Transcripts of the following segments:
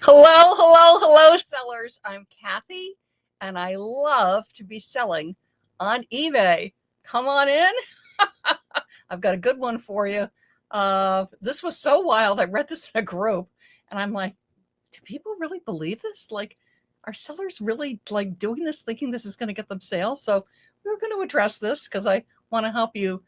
Hello, sellers. I'm Kathy, and I love to be selling on eBay. Come on in. I've got a good one for you. This was so wild. I read this in a group, and I'm like, do people really believe this? Like, are sellers really like doing this, thinking this is going to get them sales? So we're going to address this because I want to help you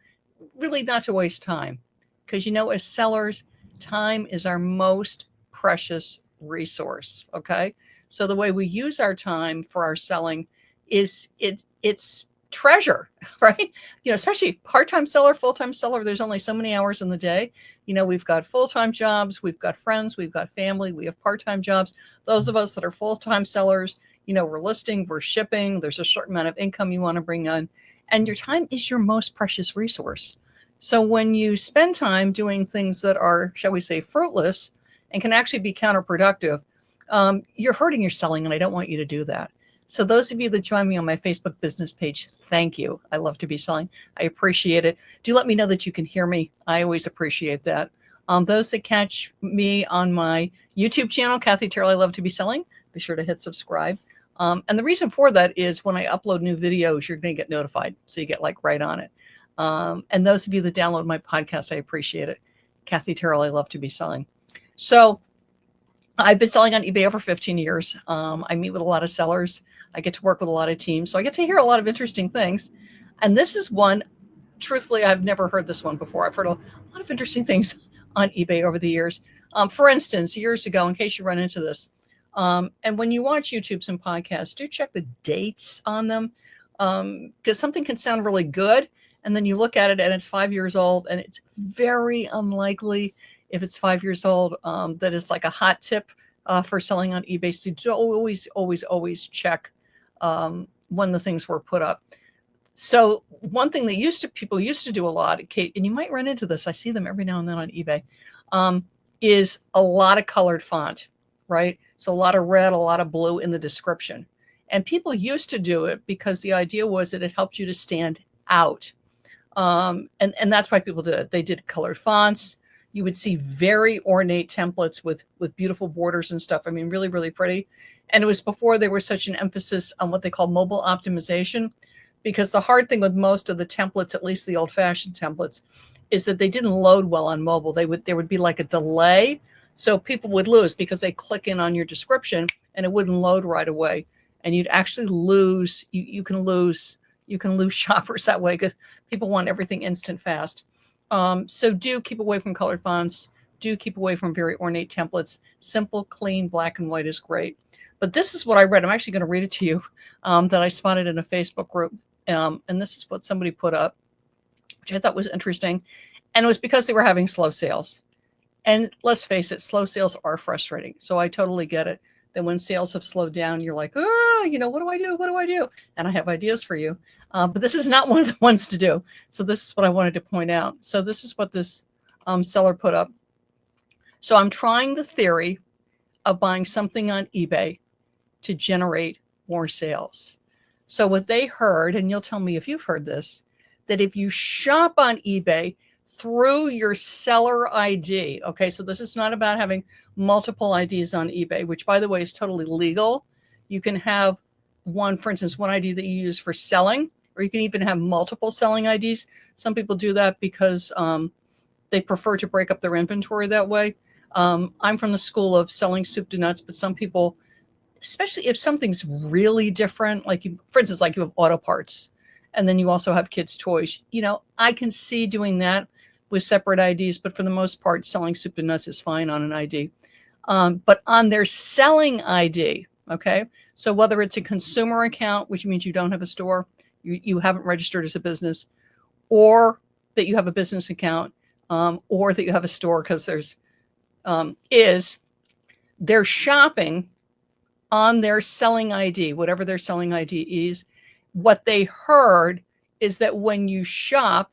really not to waste time. Because as sellers, time is our most precious resource. Okay. So the way we use our time for our selling is it's treasure, right? Especially part-time seller, full-time seller, there's only so many hours in the day. We've got full-time jobs, we've got friends, we've got family, we have part-time jobs. Those of us that are full-time sellers, we're listing, we're shipping, there's a certain amount of income you want to bring on, and your time is your most precious resource. So when you spend time doing things that are, shall we say, fruitless and can actually be counterproductive, you're hurting your selling, and I don't want you to do that. So those of you that join me on my Facebook business page, thank you. I love to be selling. I appreciate it. Do let me know that you can hear me. I always appreciate that. Those that catch me on my YouTube channel, Kathy Terrill, I love to be selling, be sure to hit subscribe. And the reason for that is when I upload new videos, you're going to get notified. So you get right on it. And those of you that download my podcast, I appreciate it. Kathy Terrill, I love to be selling. So I've been selling on eBay over 15 years. I meet with a lot of sellers. I get to work with a lot of teams. So I get to hear a lot of interesting things. And this is one, truthfully, I've never heard this one before. I've heard a lot of interesting things on eBay over the years. For instance, years ago, in case you run into this, and when you watch YouTubes and podcasts, do check the dates on them, because something can sound really good. And then you look at it and it's 5 years old, and it's very unlikely, if it's 5 years old, that is like a hot tip for selling on eBay. So always check when the things were put up. So one thing that people used to do a lot, Kate, and you might run into this, I see them every now and then on eBay, is a lot of colored font, right? So a lot of red, a lot of blue in the description. And people used to do it because the idea was that it helped you to stand out. And that's why people did it. They did colored fonts. You would see very ornate templates with beautiful borders and stuff. I mean, really, really pretty. And it was before there was such an emphasis on what they call mobile optimization, because the hard thing with most of the templates, at least the old fashioned templates, is that they didn't load well on mobile. There would be like a delay. So people would lose because they click in on your description and it wouldn't load right away. And you'd actually lose, you can lose shoppers that way because people want everything instant fast. So do keep away from colored fonts. Do keep away from very ornate templates. Simple, clean, black and white is great. But this is what I read. I'm actually going to read it to you, that I spotted in a Facebook group. And this is what somebody put up, which I thought was interesting. And it was because they were having slow sales. And let's face it, slow sales are frustrating. So I totally get it. That when sales have slowed down, you're like, what do I do? What do I do? And I have ideas for you. But this is not one of the ones to do. So this is what I wanted to point out. So this is what this seller put up. So I'm trying the theory of buying something on eBay to generate more sales. So what they heard, and you'll tell me if you've heard this, that if you shop on eBay through your seller ID, okay, so this is not about having multiple IDs on eBay, which by the way is totally legal. You can have one, for instance, one ID that you use for selling, or you can even have multiple selling IDs. Some people do that because they prefer to break up their inventory that way. I'm from the school of selling soup to nuts, but some people, especially if something's really different, like for instance, like you have auto parts and then you also have kids' toys, I can see doing that with separate IDs, but for the most part, selling soup to nuts is fine on an ID. But on their selling ID, okay, so whether it's a consumer account, which means you don't have a store, you haven't registered as a business, or that you have a business account, or that you have a store because they're shopping on their selling ID, whatever their selling ID is. What they heard is that when you shop,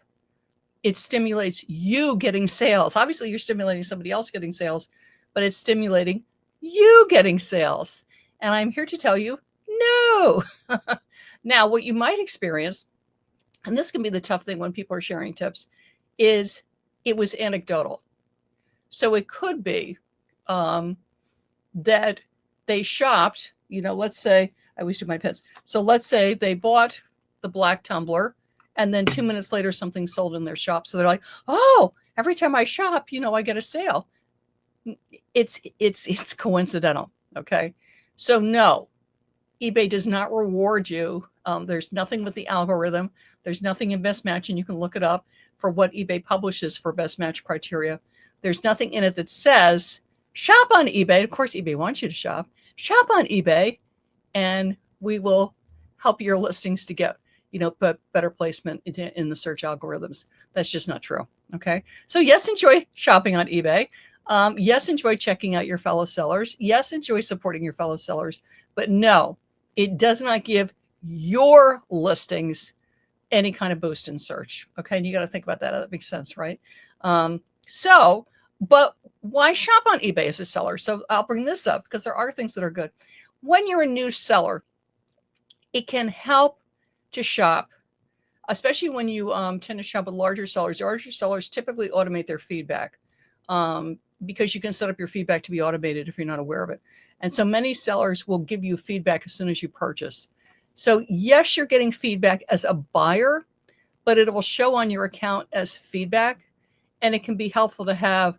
it stimulates you getting sales. Obviously, you're stimulating somebody else getting sales, but it's stimulating you getting sales. And I'm here to tell you, no. Now, what you might experience, and this can be the tough thing when people are sharing tips, is it was anecdotal. So it could be that they shopped, let's say, I always do my pets. So let's say they bought the black tumbler and then 2 minutes later something sold in their shop. So they're like, oh, every time I shop, I get a sale. It's coincidental. Okay. So no, eBay does not reward you. There's nothing with the algorithm. There's nothing in best match, and you can look it up for what eBay publishes for best match criteria. There's nothing in it that says shop on eBay. Of course, eBay wants you to shop. Shop on eBay, and we will help your listings to get, better placement in the search algorithms. That's just not true. Okay. So yes, enjoy shopping on eBay. Yes, enjoy checking out your fellow sellers. Yes, enjoy supporting your fellow sellers. But no, it does not give your listings any kind of boost in search. Okay. And you got to think about that. That makes sense, right? But why shop on eBay as a seller? So I'll bring this up because there are things that are good. When you're a new seller, it can help to shop, especially when you tend to shop with larger sellers. Larger sellers typically automate their feedback because you can set up your feedback to be automated if you're not aware of it. And so many sellers will give you feedback as soon as you purchase. So yes, you're getting feedback as a buyer, but it will show on your account as feedback. And it can be helpful to have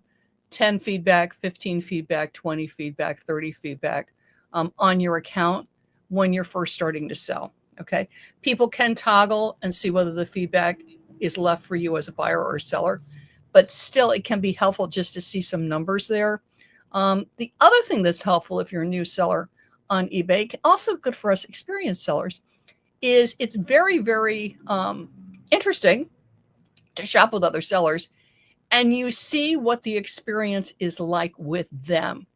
10 feedback, 15 feedback, 20 feedback, 30 feedback on your account when you're first starting to sell. Okay. People can toggle and see whether the feedback is left for you as a buyer or a seller, but still it can be helpful just to see some numbers there. The other thing that's helpful if you're a new seller on eBay, also good for us experienced sellers, is it's very, very interesting to shop with other sellers and you see what the experience is like with them.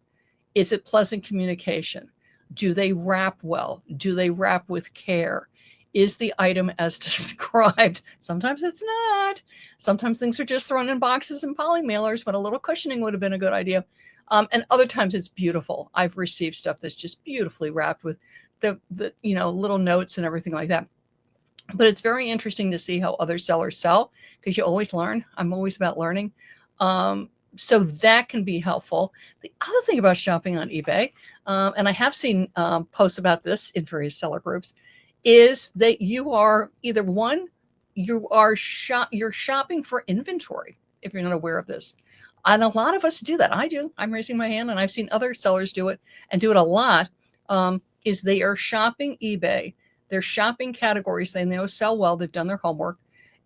Is it pleasant communication? Do they wrap well? Do they wrap with care? Is the item as described? Sometimes it's not. Sometimes things are just thrown in boxes and poly mailers, but a little cushioning would have been a good idea. And other times it's beautiful. I've received stuff that's just beautifully wrapped with the little notes and everything like that. But it's very interesting to see how other sellers sell because you always learn. I'm always about learning. So that can be helpful. The other thing about shopping on eBay, and I have seen posts about this in various seller groups, is that you are either one, you're shopping for inventory if you're not aware of this. And a lot of us do that. I do. I'm raising my hand, and I've seen other sellers do it and do it a lot. Is they are shopping eBay. They're shopping categories they know sell well. They've done their homework,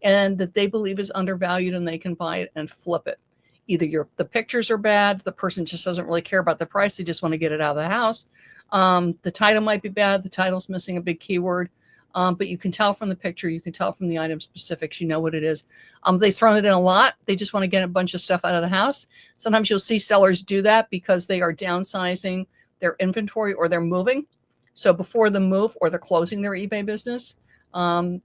and that they believe is undervalued, and they can buy it and flip it. Either the pictures are bad, the person just doesn't really care about the price, they just want to get it out of the house. The title might be bad, the title's missing a big keyword, but you can tell from the picture, you can tell from the item specifics, you know what it is. They've thrown it in a lot, they just want to get a bunch of stuff out of the house. Sometimes you'll see sellers do that because they are downsizing their inventory or they're moving. So before the move or they're closing their eBay business,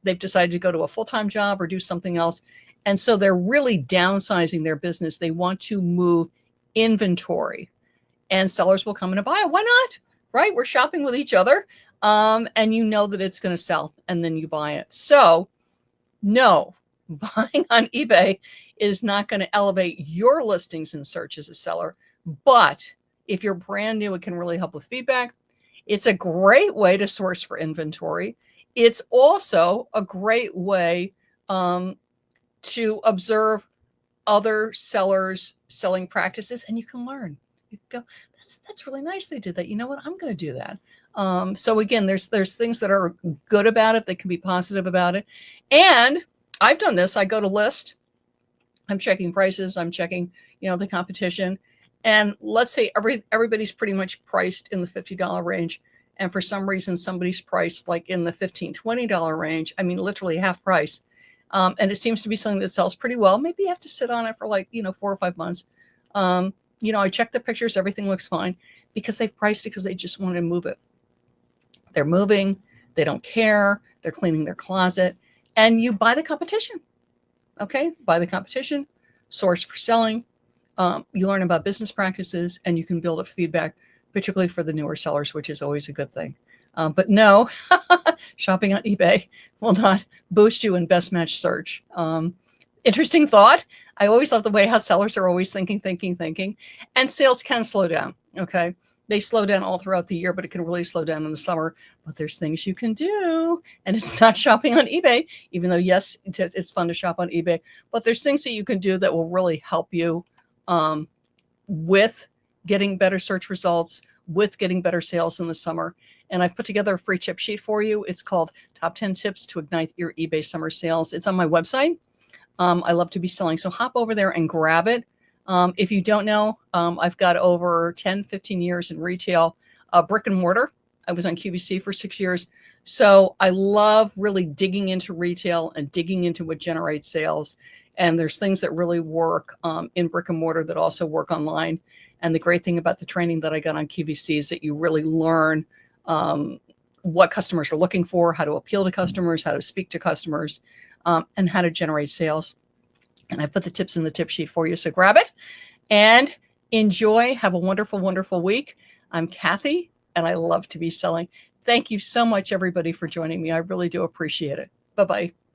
they've decided to go to a full-time job or do something else. And so they're really downsizing their business. They want to move inventory, and sellers will come in and buy it. Why not? Right? We're shopping with each other. And you know that it's going to sell, and then you buy it. So no, buying on eBay is not going to elevate your listings in search as a seller. But if you're brand new, it can really help with feedback. It's a great way to source for inventory. It's also a great way to observe other sellers' selling practices, and you can learn. You go, that's really nice they did that. You know what? I'm going to do that. So again, there's things that are good about it, that can be positive about it. And I've done this. I go to list. I'm checking prices. I'm checking, the competition. And let's say everybody's pretty much priced in the $50 range. And for some reason, somebody's priced like in the $15, $20 range. I mean, literally half price. And it seems to be something that sells pretty well. Maybe you have to sit on it for 4 or 5 months. I check the pictures. Everything looks fine because they've priced it because they just want to move it. They're moving. They don't care. They're cleaning their closet. And you buy the competition. Okay? Buy the competition. Source for selling. You learn about business practices, and you can build up feedback, particularly for the newer sellers, which is always a good thing. But no, shopping on eBay will not boost you in best match search. Interesting thought. I always love the way how sellers are always thinking. And sales can slow down. Okay. they slow down all throughout the year, but it can really slow down in the summer. But there's things you can do, and it's not shopping on eBay, even though, yes, it's fun to shop on eBay, but there's things that you can do that will really help you with getting better search results, with getting better sales in the summer. And I've put together a free tip sheet for you. It's called Top 10 Tips to Ignite Your eBay Summer Sales. It's on my website. I love to be selling, so hop over there and grab it. If you don't know, I've got over 10, 15 years in retail, brick and mortar. I was on QVC for 6 years. So I love really digging into retail and digging into what generates sales. And there's things that really work in brick and mortar that also work online. And the great thing about the training that I got on QVC is that you really learn what customers are looking for, how to appeal to customers, how to speak to customers, and how to generate sales. And I put the tips in the tip sheet for you. So grab it and enjoy. Have a wonderful, wonderful week. I'm Kathy, and I love to be selling. Thank you so much, everybody, for joining me. I really do appreciate it. Bye-bye.